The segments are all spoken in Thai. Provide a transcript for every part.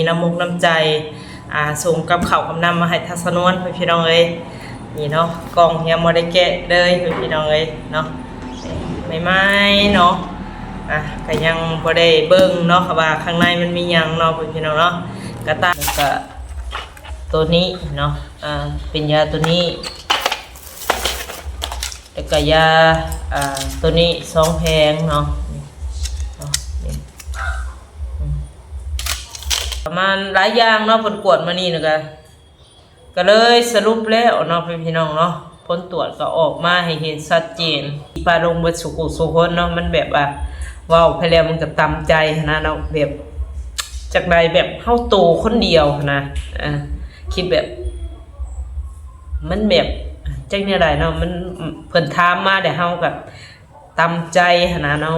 มีน้ำมุกน้ำใจส่งกับข้าวกับน้ำมาให้ทัศนวนพี่น้องเอ้ยนี่เนาะกล่องยังบ่ได้แกะเลยพี่น้องเอ้ยเนาะไม่เนาะก็ยังบ่ได้เบิ่งเนาะว่าข้างในมันมีหยังเนาะพี่น้องเนาะกระต่ายก็ตัวนี้เนาะเป็นยาตัวนี้แล้วก็ยาตัวนี้2แผงเนาะประมาณหลายอย่างเนาะผลกวดมานี่นะก็เลยสรุปแล้วเนาะพี่น้องเนาะผลตรวจก็ออกมาให้เห็นชัดเจนปลาลงบนสุกุสุคนเนาะมันแบบว้าวไปแล้วมันก็ตำใจนะเนาะแบบจากใดแบบเข้าโตคนเดียวนะคิดแบบมันแบบจังเนี่ยไรเนาะมันเพิ่นถามมาแต่เฮากับตำใจนะเนาะ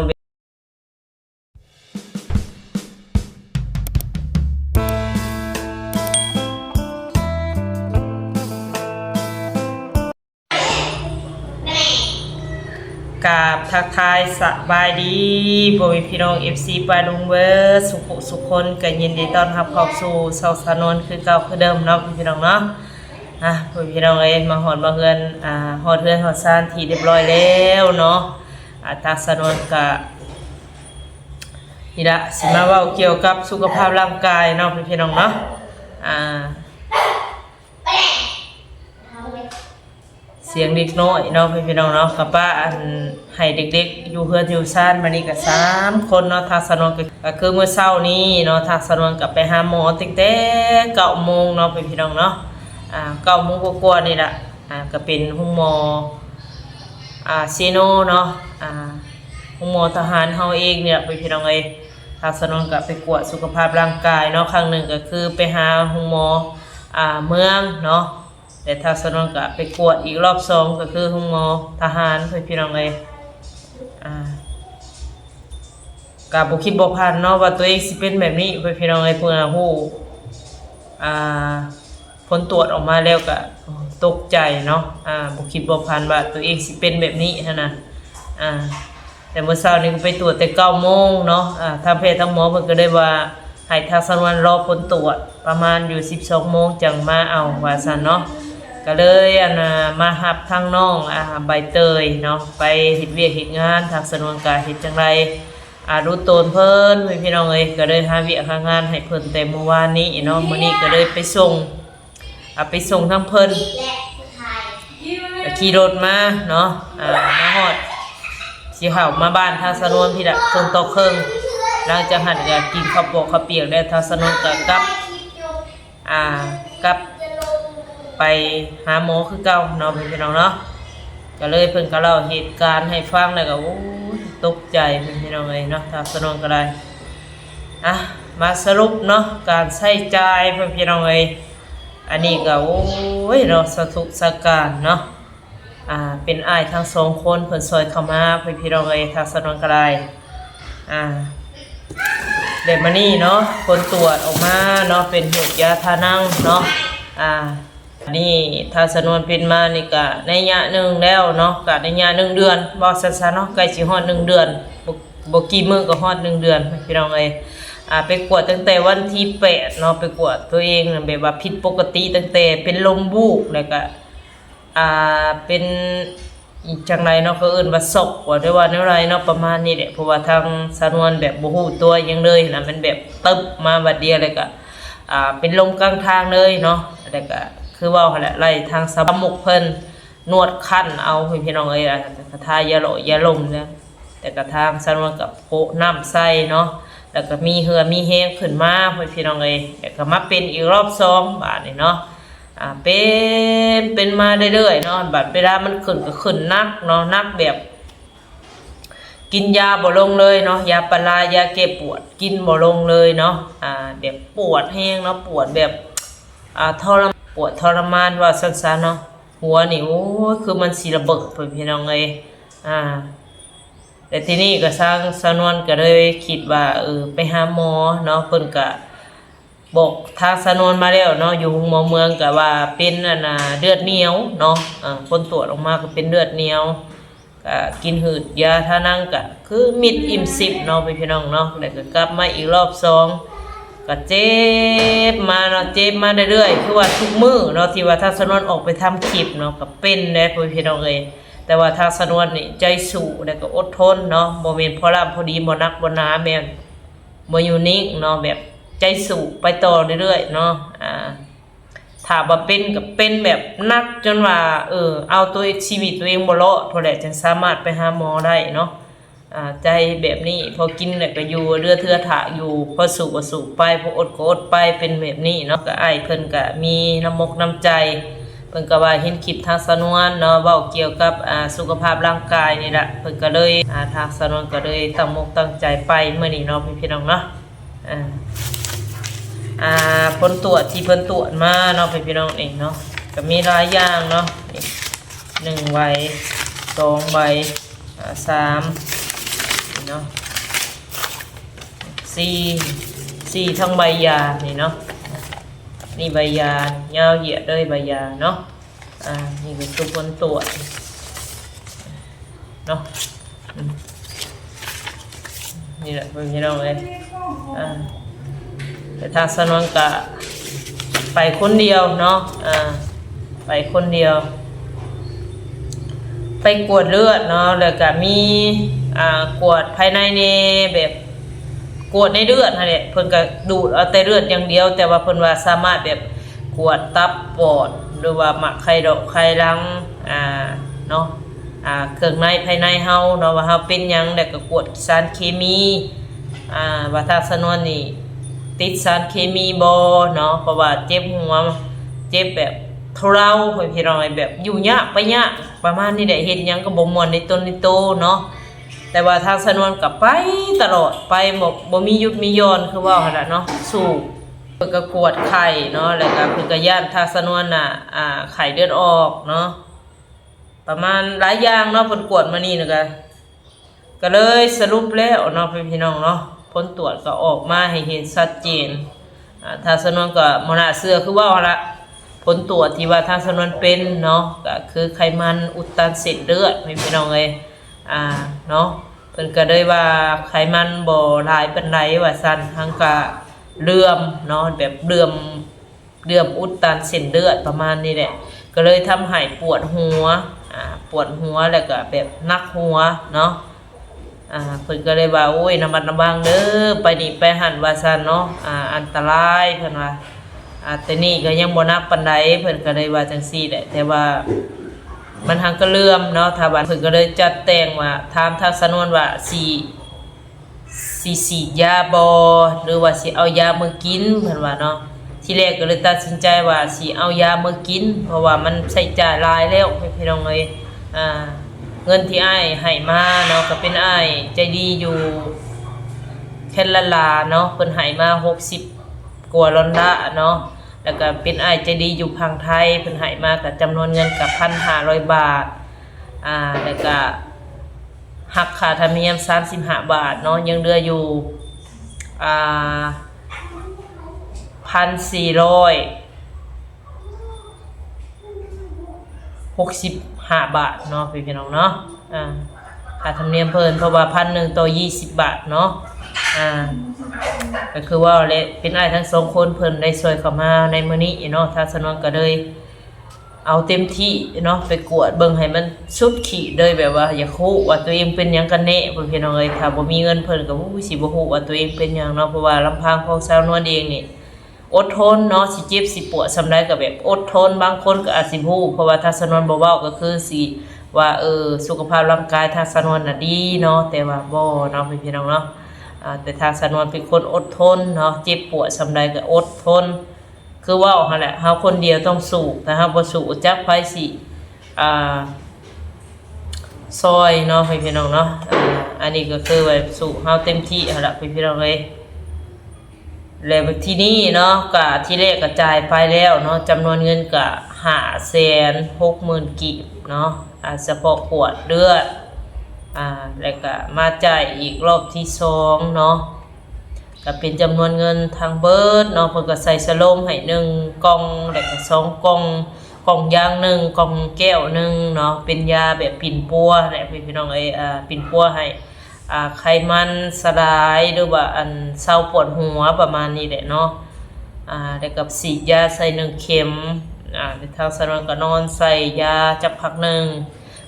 กราบทักทายสบายดีบ่มีพี่น้อง FC ปลาดุงเวอร์สุขคนก็ยินดีต้อนรับเข้าสู่เซาสนวนคือเก่าคือเดิมเนาะพี่น้องเนาะพี่น้องเอ้ยมาฮอดมาเฮือนฮอดเฮือนฮอดซ่านที่เรียบร้อยแล้วเนาะทักสนวนก็นี่ละสิมาเว้าเกี่ยวกับสุขภาพร่างกายเนาะพี่น้องเนาะเสียงเด็กน้อยเนาะพี่น้องเนาะกับป้าให้เด็กๆอยู่เฮือนอยู่ซ่านมานี่ก็3คนเนาะทักษนวนก็คือเมื่อเช้านี้เนาะทักษนวนก็ไปหาหมอตั้งแต่9 โมงเนาะพี่น้องเนาะ9 โมงกว่าๆนี่ล่ะก็เป็นห้องหมอซีโนเนาะห้องหมอทหารเฮาเองเนี่ยพี่น้องเอ้ยทักษนวนก็ไปกวดสุขภาพร่างกายเนาะครั้งหนึ่งก็คือไปหาห้องหมอเมืองเนาะแต่ทัศนวนก็ไปกวดอีกรอบ2ก็คือห้องหมอทหารพี่น้องเอ้ยก็บ่คิดบ่ผ่านเนาะว่าตัวเองสิเป็นแบบนี้พี่น้องเอ้ยเพิ่นฮู้ผลตรวจออกมาแล้วก็ตกใจเนาะบ่คิดบ่ผ่านว่าตัวเองสิเป็นแบบนี้นะแต่เมื่อเช้านี้ก็ไปตรวจแต่9 โมงเนาะทางแพทย์ทางหมอเพิ่นก็ได้ว่าให้ทัศนวนรอผลตรวจประมาณอยู่12 โมงจังมาเอาว่าซั่นเนาะก็เลยมาหับทางน้องใบเตยเนาะไปเฮ็ดเวียกเฮ็ดงานทางสนวนกาเฮ็ดจังไรรู้ตนเพิ่นพี่น้องเอ้ยก็เลยหาเวียกหางานให้เพิ่นแต่เมื่อวานนี้เนาะมื้อนี้ก็เลยไปส่งทางเพิ่นขี่รถมาเนาะมาฮอดสิเข้ามาบ้านทางสนวนพี่ละครึ่งต่อครึ่งหลังจากหันก็กินข้าวโพดข้าวเปียกได้ทางสนวนก็กลับไปหาหมอคือเก่าเนาะพี่น้องเนาะก็เลยเพิ่นก็เล่าเหตุการณ์ให้ฟังแล้วก็โอ้ตกใจพี่น้องเอ้ยเนาะถ้าสนองก็ได้มาสรุปเนาะการใช้จ่ายพี่น้องเอ้ยอันนี้ก็โอ้ยเนาะสะทุกสะการเนาะเป็นอ้ายทั้ง2คนเพิ่นซอยเข้ามาพี่น้องเอ้ยถ้าสนองก็ได้เดี๋ยวมานี่เนาะผลตรวจออกมาเนาะเป็นเหตุยาทานั่งเนาะนี่ถ้าสนวนเป็นมานี่ก็ในระยะหนึ่งแล้วเนาะก็ในระยะ1 เดือนบ่สั้นๆเนาะใกล้สิฮอด1 เดือนบ่กี่มื้อก็ฮอด1 เดือนพี่น้องเอ้ยไปกวดตั้งแต่วันที่8เนาะไปกวดตัวเองแบบว่าผิดปกติตั้งแต่เป็นลมวูบแล้วก็เป็นอีกจังไรเนาะเขาเอิ้นว่าศกว่าได้ว่าแนวไรเนาะประมาณนี้แหละเพราะว่าทางสนวนแบบบ่ฮู้ตัวยังเลยนะมันแบบตึ๊บมาบัดเดียวเลยก็เป็นลมกลางทางเลยเนาะแล้วก็คือว่าแหละไล่ทางสะมุกเพิ่นนวดคั่นเอาพี่น้องเอ้ยกระทายาหล่อยาลมเนี่ยแต่กระทางสนวนกับโปะน้ำใส่เนาะแล้วก็มีเหือมีแห้งขึ้นมาพี่น้องเอ้ยแล้วก็มาเป็นอีกรอบ2บาทนี่เนาะเป็นมาเรื่อยๆเนาะบัดเวลามันขึ้นก็ขึ้นนักเนาะนักแบบกินยาบ่ลงเลยเนาะยาปลายาแก้ปวดกินบ่ลงเลยเนาะแบบปวดแห้งเนาะปวดแบบปวดทรมานว่าสั้นๆเนาะหัวนี่โอ้คือมันสิระเบิดพี่น้องเอ้ยแต่ทีนี้ก็สร้างสนวนก็เลยคิดว่าไปหาหมอเนาะเพิ่นก็บอกทางสนวนมาแล้วเนาะอยู่หมอเมืองก็ว่าเป็นเลือดเหนียวเนาะผลตรวจออกมาก็เป็นเลือดเหนียวก็กินหืดยาท่านั่งก็คือมิดอิ่ม10เนาะพี่น้องเนาะแล้วก็กลับมาอีกรอบ2 ก็เจ็บมาเนาะเจ็บมาเรื่อยๆคือว่าทุกมื้อเนาะที่ว่าทางสนวนออกไปทำคลิปเนาะก็เป็นได้พี่น้องเอ้ยแต่ว่าทางสนวนนี่ใจสู้แล้วก็อดทนเนาะบ่แม่นพอรับพอดีบ่นักบ่หนาแม่นบ่อยู่นิ่งเนาะแบบใจสู้ไปต่อเรื่อยๆเนาะถ้าบ่เป็นก็เป็นแบบนักจนว่าเอาตัวชีวิตตัวเองบ่รอดเท่าใดจึงสามารถไปหาหมอได้เนาะใจแบบนี้พอกินแล้วก็อยู่เรือเทือถะอยู่พอสู้ก็สู้ไปพออดก็อดไปเป็นแบบนี้เนาะก็อ้ายเพิ่นก็มีน้ำมกน้ำใจเพิ่นก็ว่าเห็นคลิปทางสนวนเนาะเว้าเกี่ยวกับสุขภาพร่างกายนี่ล่ะเพิ่นก็เลยทางสนวนก็เลยตั้งมกตั้งใจไปมื้อนี้เนาะพี่น้องเนาะผลตรวจที่เพิ่นตรวจมาเนาะพี่น้องเองเนาะก็มีหลายอย่างเนาะ1ใบ2ใบ3เนาะสี่ทั้งใบยานี่เนาะนี่ใบยายาวเหยียดเลยใบยาเนาะนี่เป็นตัวผลตรวจเนาะนี่แหละพี่น้องเลยแต่ทางสนวนกะไปคนเดียวเนาะไปคนเดียวไปกวดเลือดเนาะแล้วก็มีกวดภายในนี่แบบกวดในเลือดนั่นแหละเพิ่นก็ดูดเอาแต่เลือดอย่างเดียวแต่ว่าเพิ่นว่าสามารถแบบกวดตับปอดหรือว่าหมักไข่ดอกไข่ลังเนาะเครื่องในภายในเฮาเนาะว่าเฮาเป็นหยังแล้วก็กวดสารเคมีว่าถ้าสนวนนี่ติดสารเคมีบ่เนาะเพราะว่าเจ็บหัวเจ็บแบบทุเราพี่น้องแบบอยู่ยากไปยากประมาณนี้แหละเฮ็ดหยังก็บ่ม่วนในตนในโตเนาะแต่ว่าทางสนวนก็ไปตลอดไปบ่มีหยุดมีหย่อนคือว่าหั่นล่ะเนาะสู้เพิ่นก็กวดไข้เนาะแล้วก็เพิ่นก็ย่านทางสนวนน่ะไข้เลือดออกเนาะประมาณหลายอย่างเนาะเพิ่นกวดมานี่น่ะก็เลยสรุปแล้วเนาะพี่น้องเนาะผลตรวจก็ออกมาให้เห็นชัดเจนทางสนวนก็บ่น่าเชื่อคือว่าหั่นล่ะผลตรวจที่ว่าทางสนวนเป็นเนาะก็คือไขมันอุดตันเส้นเลือดพี่น้องเอ้ยเนาะเพิ่นก็เลยว่าไขมันบ่หลายปานใดว่าซั่นทั้งก็เลื่อมเนาะแบบเลื่อมอุดตันเส้นเลือดประมาณนี้แหละก็เลยทำให้ปวดหัวแล้วก็แบบนักหัวเนาะเพิ่นก็เลยว่าโอ้ยระมัดระวังเด้อไปนี่ไปหั่นว่าซั่นเนาะอันตรายเพิ่นว่าแต่นี่ก็ยังบ่นักปานใดเพิ่นก็เลยว่าจังซี่แหละแต่ว่ามันหังก็เลื่อมเนาะถ้าบ้านเพิ่นก็เลยจัดแต่งว่าถามทางสนวนว่าสิฉีดยาบ่หรือว่าสิเอายามื้อกินเพิ่นว่าเนาะทีแรกก็เลยตัดสินใจว่าสิเอายามื้อกินเพราะว่ามันใช้จ่ายหลายแล้วพี่น้องเอ้ยเงินที่อ้ายให้มาเนาะก็เป็นอ้ายใจดีอยู่แค่ละลาเนาะเพิ่นให้มา60กว่าล้านละเนาะแล้วก็เป็นอ้ายใจดีอยู่พังไทยเพิ่นให้มากับจำนวนเงินกับ 1,500 บาทแล้วก็หักค่าธรรมเนียม35 บาทเนาะยังเหลืออยู่1,465 บาทเนาะพี่น้องเนาะค่าธรรมเนียมเพิ่นเพราะว่า1,000ต่อ20 บาทเนาะก็คือว่าเป็นอ้ายทั้ง2คนเพิ่นได้ช่วยเข้ามาในมื้อนี้เนาะทางสนวนก็เลยเอาเต็มที่เนาะไปกวดเบิ่งให้มันสุดขีดเลยแบบว่าอย่าฮู้ว่าตัวเองเป็นหยังกันแน่พี่น้องเอ้ยถ้าบ่มีเงินเพิ่นก็สิบ่ฮู้ว่าตัวเองเป็นหยังเนาะเพราะว่าลำพังของสาวนวลเองนี่อดทนเนาะสิเจ็บสิปวดซำใดก็แบบอดทนบางคนก็อาจสิฮู้เพราะว่าทางสนวนบ่เว้าก็คือสิว่าสุขภาพร่างกายทางสนวนน่ะดีเนาะแต่ว่าบ่เนาะพี่น้องเนาะแต่ทางสนวนเป็นคนอดทนเนาะเจ็บปวดซำใดก็อดทนคือว่าหั่นแหละเฮาคนเดียวต้องสู้ถ้าเฮาบ่สู้จักไผสิซอยเนาะพี่น้องเนาะอันนี้ก็คือแบบสู้เฮาเต็มที่หั่นล่ะพี่น้องเอ้ยแล้วที่นี่เนาะก็ที่แรกก็จ่ายไปแล้วเนาะจำนวนเงินก็560,000 กีบเนาะเฉพาะขวดเลือดแล้วก็มาจ่ายอีกรอบที่2เนาะก็เป็นจำนวนเงินทางเบิดเนาะเพิ่นก็ใส่สโลมให้1กล่องแล้วก็2กล่องยาง1กล่องแก้ว1เนาะเป็นยาแบบปิ่นปัวแหละพี่น้องเอ้ยปิ่นปัวให้ ไขมันสลายหรือว่าอันเศร้าปวดหัวประมาณนี้แหละเนาะแล้วกับฉีดยาใส่1เข็มทางสนวนก็นอนใส่ยาจักพักหนึ่ง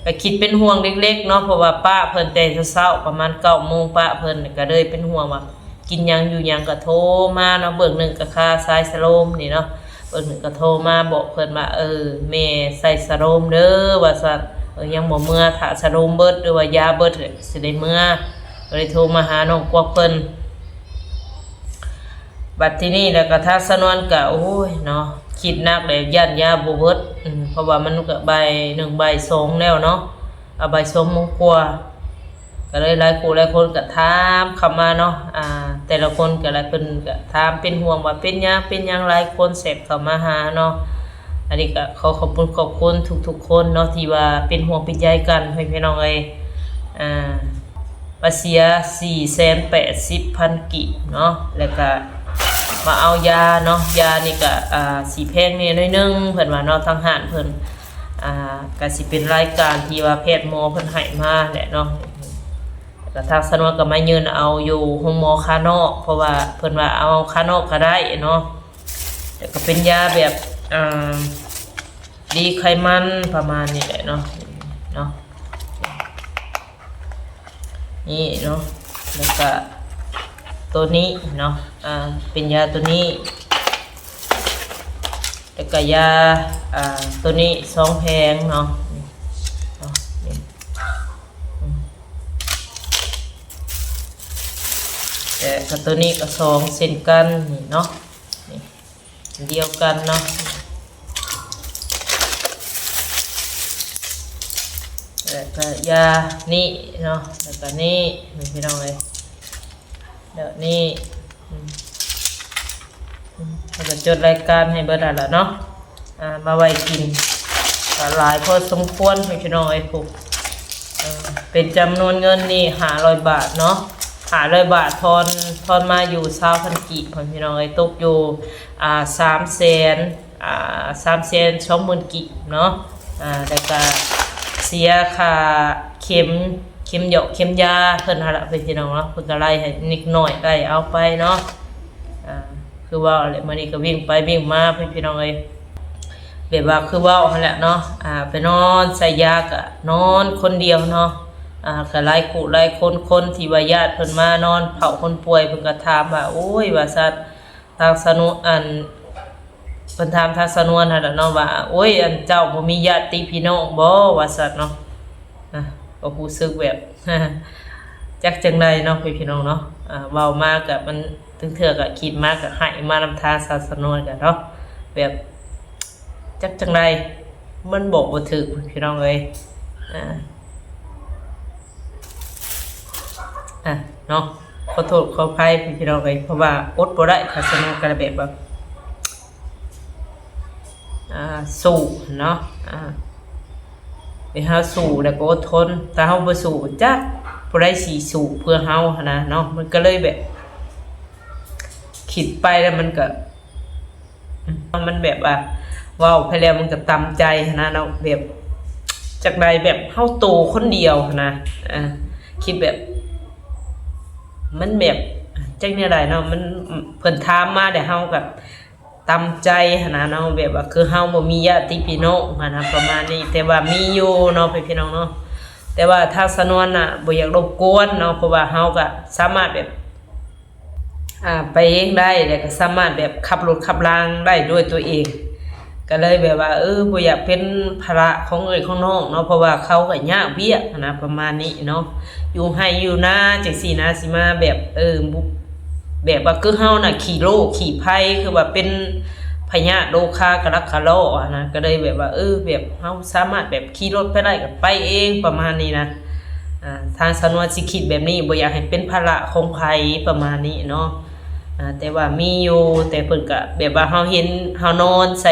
ก็คิดเป็นห่วงเล็กๆเนาะเพราะว่าป้าเพิ่นแต่เช้าประมาณ9 โมงป้าเพิ่นก็เลยเป็นห่วงว่ากินยังอยู่ยังก็โทรมาเนาะเบิ่งหนึ่งก็ค่าสายสโลมนี่เนาะเบิ่งหนึ่งก็โทรมาบอกเพิ่นว่าแม่ใส่สโลมเด้อว่าซั่นยังบ่เมื่อถ้าสโลมเบิดหรือว่ายาเบิดสิได้เมื่อก็เลยโทรมาหาน้องกวกเพิ่นบัดที่นี่แล้วก็ทางสนวนก็โอ้ยเนาะคิดนักเลยย่านยาบ่เบิดเพราะว่ามันก็บ่าย1บ่าย2แล้วเนาะบ่าย2 โมงกว่าก็เลยหลายคนก็ถามเข้ามาเนาะแต่ละคนก็หลายเพิ่นก็ถามเป็นห่วงว่าเป็นหยังหลายคนแสบเข้ามาหาเนาะอันนี้ก็ขอบคุณทุกๆคนเนาะที่ว่าเป็นห่วงเป็นใยกันให้พี่น้องเอ้ยว่าเสีย 480,000 กิเนาะแล้วก็มาเอายาเนาะยานี่ก็สีแพงนี่น้อยนึงเพิ่นว่าเนาะทางห้านเพิ่นก็สิเป็นรายการที่ว่าแพทย์หมอเพิ่นให้มาแหละเนาะก็ทางสนวนก็มายืนเอาอยู่โรงหมอคานอกเพราะว่าเพิ่นว่าเอาคานอกก็ได้เนาะแต่ก็เป็นยาแบบดีไขมันประมาณนี้แหละเนาะนี่เนาะแล้วก็ตัวนี้เนาะเป็นยาตัวนี้แล้วก็ยาตัวนี้2 แผงเนาะแต่ตัวนี้ก็2 เส้นกันนี่เนาะนี่เดียวกันเนาะแล้วก็ยานี่เนาะแล้วก็นี่พี่น้องเลยเดี๋ยวนี้เราจะจดรายการให้เบิดแล้วเนาะมาไว้กินหลายพอสมควรพี่น้องไอ้พวกเป็นจำนวนเงินนี่500 บาทเนาะ500 บาททอนมาอยู่20,000 กิพี่น้องไอ้ตกอยู่320,000 กิเนาะแล้วก็เสียค่าเข็มหยอกเข็มยาเพิ่นหาละพี่น้องเนาะเพิ่นก็ไล่ให้นิดหน่อยได้เอาไปเนาะคือว่าอะไรมื้อนี้ก็วิ่งไปวิ่งมาพี่น้องเอ้ยแบบว่าคือว่าหั่นแหละเนาะไปนอนใส่ยาก็นอนคนเดียวเนาะก็หลายคนที่ว่าญาติเพิ่นมานอนเผาคนป่วยเพิ่นก็ถามว่าโอ้ยว่าซั่นทางสนุเพิ่นถามทางสนวนหั่นล่ะเนาะว่าโอ้ยอันเจ้าบ่มีญาติพี่น้องบ่ว่าซั่นเนาะก็รู้สึกแบบจักจังไดเนาะพี่น้องเนาะเว้ามาก็มันถึงเทื่อก็คิดมาก็ให้มานำทางศาสนวนกันเนาะแบบจักจังไดมันบอกบ่ถูกพี่น้องเอ้ยเนาะขอโทษขออภัยพี่น้องเอ้ยเพราะว่าอดบ่ได้ศาสนวนก็แบบสู้เนาะไปหาสู้แล้วก็อดทนแต่เฮาบ่สู้จักบ่ได้สิสู้เพื่อเฮาหั่นนะเนาะมันก็เลยแบบคิดไปแล้วมันก็มันแบบว่าว้าวไปแล้วมันก็ตามใจนะเนาะแบบจากใดแบบเฮาโตคนเดียวนะคิดแบบมันแบบจังได๋เนาะมันเพิ่นถามมาแต่เฮาก็ตามใจนะเนาะแบบว่าคือเฮาบ่มีญาติพี่น้องนะประมาณนี้แต่ว่ามีอยู่เนาะพี่น้องเนาะแต่ว่าทางสนวนน่ะบ่อยากรบกวนเนาะเพราะว่าเฮาก็สามารถแบบไปเองได้แล้วก็สามารถแบบขับรถขับรางได้ด้วยตัวเองก็เลยแบบว่าบ่อยากเป็นภาระของของน้องเนาะเพราะว่าเขาก็ยากเวียกนะประมาณนี้เนาะอยู่ให้อยู่นาจังซี่นะสิมาแบบแบบว่าคือเฮาน่ะขี่โรคขี่ภัยคือว่าเป็นพยาธิโรคากระคาโรนะก็เลยแบบว่าแบบเฮาสามารถแบบขี่รถไปได้ก็ไปเองประมาณนี้นะทางสนวนสิคิดแบบนี้บ่อยากให้เป็นภาระของไผประมาณนี้เนาะแต่ว่ามีอยู่แต่เพิ่นก็แบบว่าเฮาเห็นเฮานอนใ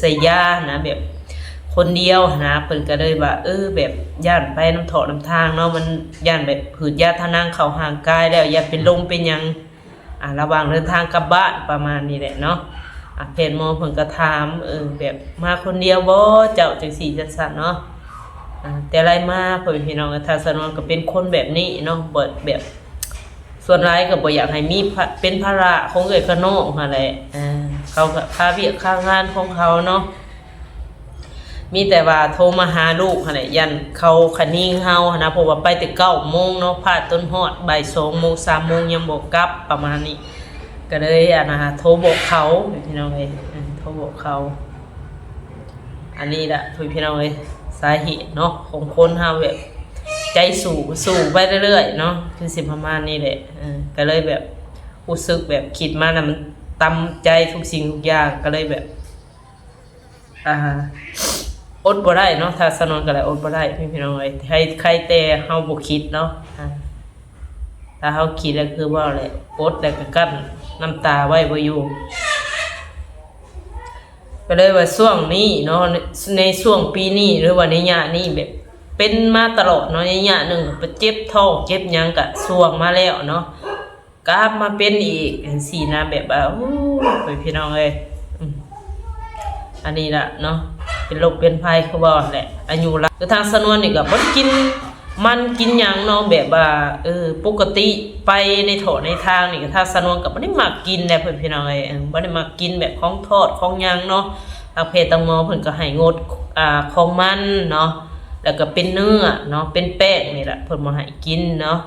ส่ยานะแบบคนเดียวนะเพิ่นก็เลยว่าแบบย่านไปน้ำถอน้ำทางเนาะมันย่านแบบผืดยาทานังเข้าห่างกายแล้วอย่าเป็นลมเป็นหยังระหว่างเดินทางกลับบ้านประมาณนี้แหละเนาะแพทย์หมอเพิ่นก็ถามแบบมาคนเดียวบ่เจ้าจังซี่จังซั่นเนาะ แต่ไรมาพ่อพี่น้องทางสนวนก็เป็นคนแบบนี้เนาะบ่แบบส่วนร้ายก็บ่อยากให้มีเป็นภาระของเอ้ยกะน้องหั่นแหละเขาก็ค่าเวียกค่างานของเขาเนาะมีแต่ว่าโทรมาหาลูกหั่นแหละยันเขาคะนิ่งเฮานะเพราะว่าไปแต่9 โมงเนาะพาดต้นฮอดบ่าย2 โมง3 โมงยังบ่กลับประมาณนี้ก็เลยโทรบอกเขาพี่น้องเอ้ยโทรบอกเขาอันนี้แหละพี่น้องเอ้ยสาเหตุเนาะของคนเฮาแบบใจสู่ไปเรื่อยๆเนาะคือสิประมาณนี้แหละก็เลยแบบรู้สึกแบบคิดมาน่ะมันตำใจทุกสิ่งทุกอย่างก็เลยแบบอดบ่ได้เนาะถ้าสนวนก็เลยอดบ่ได้พี่น้องเอ้ยให้ใครแต่เฮาบ่คิดเนาะถ้าเฮาคิดแล้วคือว่าแหละอดแล้วก็กั้นน้ำตาไว้บ่อยู่ก็เลยว่าช่วงนี้เนาะในช่วงปีนี้หรือว่าในยะนี้แบบเป็นมาตลอดเนาะในยะนึงไปเจ็บท้องเจ็บหยังก็ช่วงมาแล้วเนาะกลับมาเป็นอีกจังซี่นะแบบว่าโอ้ยพี่น้องเอ้ยอันนี้ล่ะเนาะเป็นโรคเป็นภัยคือว่าแหละอายุละคือทางสนวนนี่ก็บ่กินมันกินหยังเนาะแบบว่าปกติไปในโถในทางนี่ก็ทางสนวนก็บ่ได้มักกินแหละเพิ่นพี่น้องเอ้ยบ่ได้มักกินแบบของทอดของหยังเนาะทางเพศตังหมอเพิ่นก็ให้งดของมันเนาะแล้วก็เป็นเนื้อเนาะเป็นแป้งนี่แหละเพิ่นบ่ให้กินเนาะ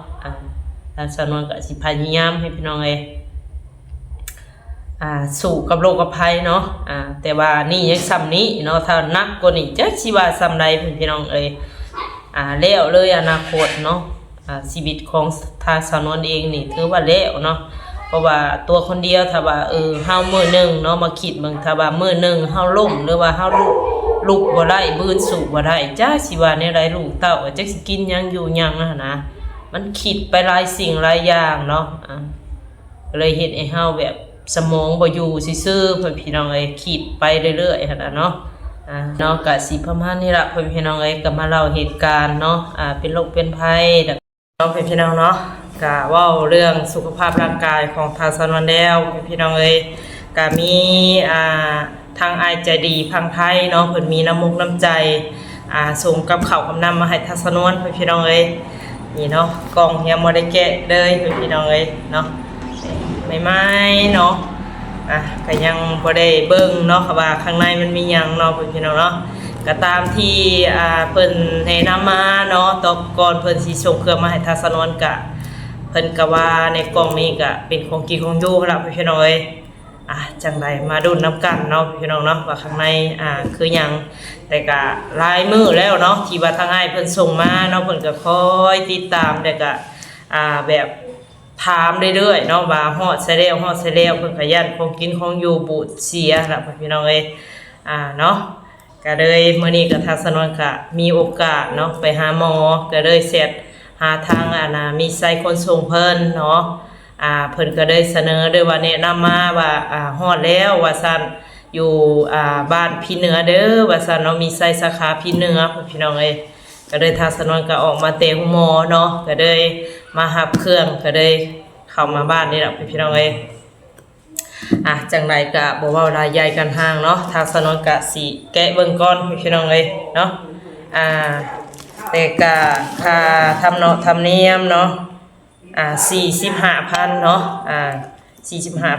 ทางสนวนก็สิพยายามให้พี่น้องเอ้ยสู่กับโรคกับภัยเนาะแต่ว่านี่ยังซ้ำนี้เนาะถ้านักกว่านี้จักสิว่าซ้ำใดพี่น้องเอ้ยแล้วเลยอนาคตเนาะชีวิตของทางสาวนวลเองนี่ถือว่าแล้วเนาะเพราะว่าตัวคนเดียวถ้าว่าเฮามื้อนึงเนาะมาคิดเบิ่งถ้าว่ามื้อนึงเฮาล้มหรือว่าเฮาลุกบ่ได้บืนสู่บ่ได้จักสิว่าแนวใดลูกเต้าจักสิกินหยังอยู่หยังนะมันคิดไปหลายสิ่งหลายอย่างเนาะก็เลยเฮ็ดให้เฮาแบบสมองบ่อยู่ซื่อๆเพิ่นพี่น้องเอ้ยคิดไปเรื่อยๆหั่นน่ะเนาะเนาะก็สิประมาณนี้ล่ะเพิ่นพี่น้องเอ้ยก็มาเล่าเหตุการณ์เนาะเป็นโรคเป็นภัยเนาะเพิ่นพี่น้องเนาะก็เว้าเรื่องสุขภาพร่างกายของทางสนวนแล้วเพิ่นพี่น้องเอ้ยก็มีทางอ้ายใจดีพังไทยเนาะเพิ่นมีน้ำมุกน้ำใจส่งกับข้าวกับน้ำมาให้ทางสนวนเพิ่นพี่น้องเอ้ยนี่เนาะกล่องยังบ่ได้แกะเลยเพิ่นพี่น้องเอ้ยเนาะใหม่ๆเนาะก็ยังบ่ได้เบิ่งเนาะว่าข้างในมันมีหยังเนาะพี่น้องเนาะก็ตามที่เพิ่นให้นำมาเนาะตอนก่อนเพิ่นสิส่งเครื่องมาให้ทางสนวนก็เพิ่นก็ว่าในกล่องนี้ก็เป็นของกินของอยู่ล่ะพี่น้องเอ้ยจังไดมาดูนำกันเนาะพี่น้องเนาะว่าข้างในคือหยังแต่ก็ลายมือแล้วเนาะที่ว่าทางอ้ายเพิ่นส่งมาเนาะเพิ่นก็คอยติดตามแต่ก็แบบถามเรื่อยๆเนาะว่าฮอดใส่แล้วเพิ่นก็ยันของกินของอยู่บูดเสียล่ะพี่น้องเอ้ยเนาะก็เลยมื้อนี้ก็ทางสนวนก็มีโอกาสเนาะไปหาหมอก็เลยเสร็จหาทางมีไซต์ขนส่งเพิ่นเนาะเพิ่นก็ได้เสนอด้วยว่าแนะนำมาว่าฮอดแล้วว่าซั่นอยู่บ้านพี่เหนือเด้อว่าซั่นเนาะมีไซต์สาขาพี่เหนือพี่น้องเอ้ยก็เลยทางสนวนก็ออกมาเตะหมอเนาะก็เลยมาหับเครื่องก็เลยเข้ามาบ้านนี่แหละพี่น้องเอ้ยจังไรก็บ่เว้าลายใหญ่กันห่างเนาะทางสนวนก็สิแกะเบิ่งก่อนพี่น้องเอ้ยเนาะแต่ก็ค่าทำเนาะทำเนียมเนาะ45,000เนาะ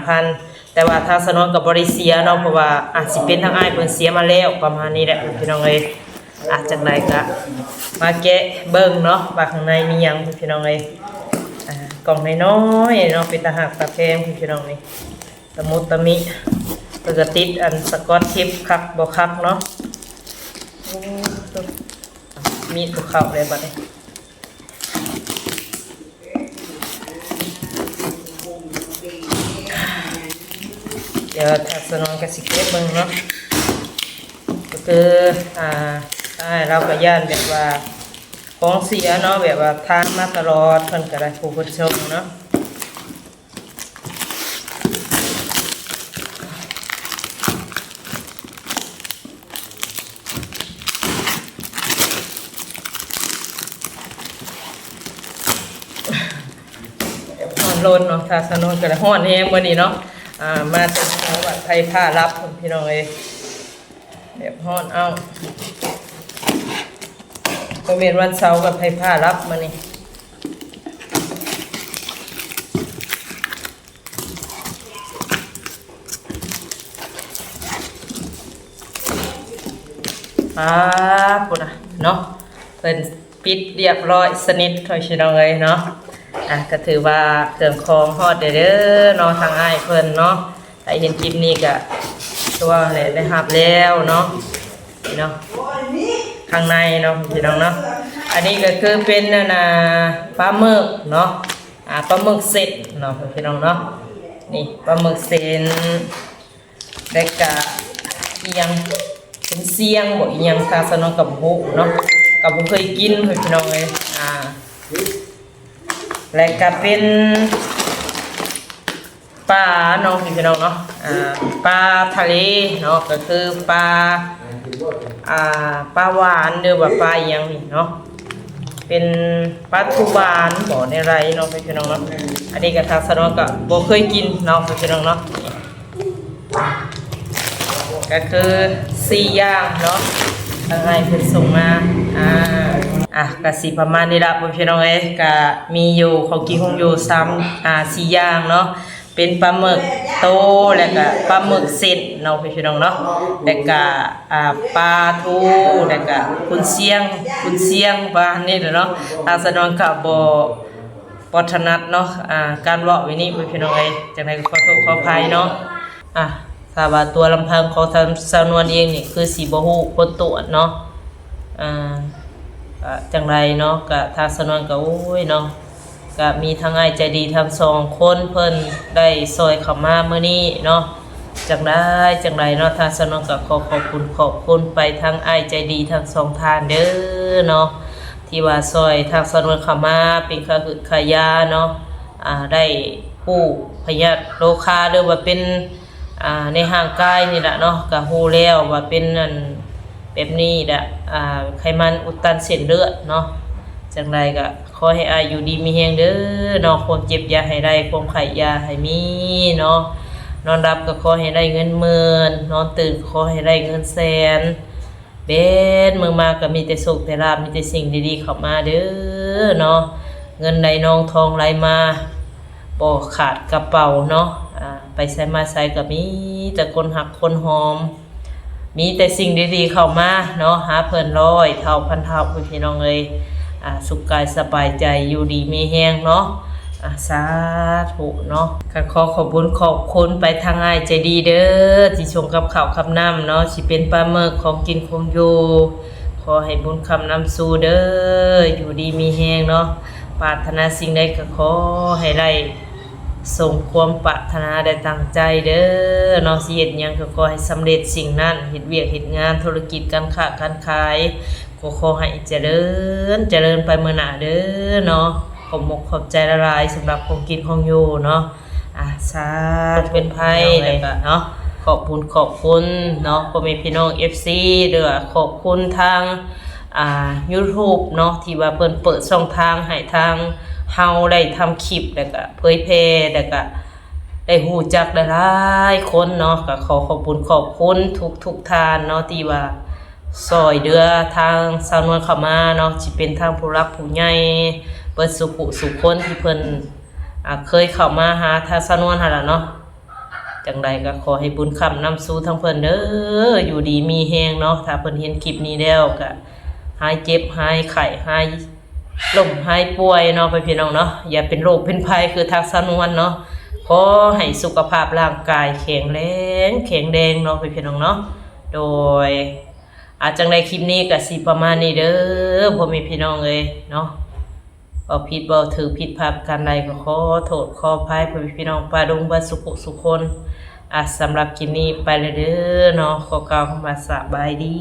45,000แต่ว่าทางสนวนก็บ่ได้เสียเนาะเพราะว่าสิเป็นทางอ้ายเพิ่นเสียมาแล้วประมาณนี้แหละพี่น้องเอ้ยจังไรก็มาแกะเบิ่งเนาะว่าข้างในมีหยังพี่น้องเอ้ยกล่องน้อยๆเนาะเป็นตาหักตาแพงพี่น้องนี่สมุดตะมิปกติสกอตเทปคักบ่คักเนาะมีดเข้าเลยบัดนี้เดี๋ยวทัศนก็สิเก็บเบิ่งเนาะก็คือใช่เราก็ย่านแบบว่าของเสียเนาะแบบว่าทานมาตลอดเพิ่นก็ได้ผู้คนชมเนาะฮ้อนร้อนเนาะทาสนนก็ได้ฮ้อนแฮงมื้อนี้เนาะมาจากจังหวัดไทยท่ารับพี่น้องเอ้ยแบบฮ้อนเอา ก็เป็นวันเสาร์กับไผผ้ารับมานี่ปุ่นนะเนาะเพิ่นปิดเรียบร้อยสนิทถอยชิน้องเลยเนาะก็ถือว่าเครื่องคองฮอดเด้อเนาะทางอ้ายเพิ่นเนาะใครเห็นคลิปนี้ก็ตัวแหละได้รับแล้วเนาะเนาะข้างในเนาะพี่น้องเนาะอันนี้ก็คือเป็นปลาหมึกเนาะปลาหมึกเสร็จเนาะพี่น้องเนาะนี่ปลาหมึกเส้นแล้วก็อีหยังเป็นเสียงบ่อีหยังทางสนองกับบุเนาะกับบุเคยกินพี่น้องเลยแล้วก็เป็นปลาเนาะพี่น้องเนาะปลาทะเลเนาะก็คือปลาปลาหวานหรือว่าปลาอีหยังนี่เนาะเป็นปลาทูหวานบ่ในไรเนาะพี่น้องเนาะอันนี้ก็ทางสนองกับบุเคยกินเนาะพี่น้องเนาะก็คือ4อย่างเนาะทางไงเพิ่นส่งมาก็สิประมาณนี้ละพี่น้องเอ้ยก็มีอยู่ของกินของอยู่4อย่างเนาะเป็นปลาหมึกโตแล้วก็ปลาหมึกเสร็จเนาะพี่น้องเนาะแล้วก็ปลาทูแล้วก็กุนเชียงปลานี่เนาะทางสนองก็บ่ถนัดเนาะการเว้าไว้นี่พี่น้องเอ้ยจังได๋ก็ขอโทษขออภัยเนาะถ้าว่าตัวลำพังของทางสาวนวลเองนี่คือสีบ่ฮู้คนตรวจเนาะจังไรเนาะก็ทางสาวนวลก็โอ้ยเนาะก็มีทั้งอ้ายใจดีทั้ง2คนเพิ่นได้ซอยเข้ามามื้อนี้เนาะจังไรเนาะทางสาวนวลก็ขอบคุณไปทั้งอ้ายใจดีทั้ง2ท่านเด้อเนาะที่ว่าซอยทางสาวนวลเข้ามาเป็นค่าหึดค่ายาเนาะได้ผู้พยาธิโรคาหรือว่าเป็นในห่างกายนี่แหละเนาะก็ฮู้แล้วว่าเป็นแบบนี้แหละไขมันอุดตันเส้นเลือดเนาะจังไดก็ขอให้อายุดีมีแฮงเด้อเนาะความเจ็บอย่าให้ได้ความไข้อย่าให้มีเนาะนอนรับก็ขอให้ได้เงินหมื่นนอนตื่นขอให้ได้เงินแสนเบ็ดมือมาก็มีแต่สุขแต่ลาภมีแต่สิ่งดีๆเข้ามาเด้อเนาะเงินไหลนองทองไหลมาบ่ขาดกระเป๋าเนาะไปใส่มาใส่ก็มีแต่คนหักคนหอมมีแต่สิ่งดีๆเข้ามาเนาะหาเพิ่นร้อยเท่าพันเท่าพี่น้องเอ้ยสุขกายสบายใจอยู่ดีมีแฮงเนาะสาธุเนาะขอขอบคุณไปทางอ้ายใจดีเด้อที่ชงกับข้าวกับน้ำเนาะสิเป็นปลาหมึกของกินคงอยู่ขอให้บุญคำนำสู่เด้ออยู่ดีมีแฮงเนาะปรารถนาสิ่งใดก็ขอให้ได้ส่งความปรารถนาได้ตั้งใจเด้อเนาะสิเฮ็ดหยังก็ขอให้สำเร็จสิ่งนั้นเฮ็ดเวียกเฮ็ดงานธุรกิจการค้าการขายก็ขอให้เจริญไปมื้อหน้าเด้อเนาะขอบขอบใจละลายสำหรับของกินของอยู่เนาะสาธุเป็นไผแล้วก็เนาะขอบคุณเนาะพ่อแม่พี่น้อง FC เด้อขอบคุณทางYouTube เนาะที่ว่าเพิ่นเปิดช่องทางให้ทางเฮาได้ทำคลิปแล้วก็เผยแพร่แล้วก็ได้ฮู้จักหลายๆคนเนาะก็ขอบคุณทุกท่านเนาะที่ว่าซอยเดือทางสาวนวลเข้ามาเนาะสิเป็นทางผู้รักผู้ใหญ่เปิดสุคนที่เพิ่นเคยเข้ามาหาทางสาวนวลหั่นล่ะเนาะจังใดก็ขอให้บุญคำนำสู่ทั้งเพิ่นเด้ออยู่ดีมีแฮงเนาะถ้าเพิ่นเห็นคลิปนี้แล้วก็หายเจ็บหายไข้หายล้มหายป่วยเนาะพี่น้องเนาะอย่าเป็นโรคเป็นภัยคือทางสาวนวลเนาะขอให้สุขภาพร่างกายแข็งแรงเนาะพี่น้องเนาะโดยจังใดคลิปนี้ก็สิประมาณนี้เด้อพ่อแม่พี่น้องเอ้ยเนาะบ่ผิดบ่ถือผิดพลาดกันใดก็ขอโทษขออภัยพ่อแม่พี่น้องปาดงบ่สุคนสำหรับคลิปนี้ไปเลยเด้อเนาะขอกล่าวคำว่าสบายดี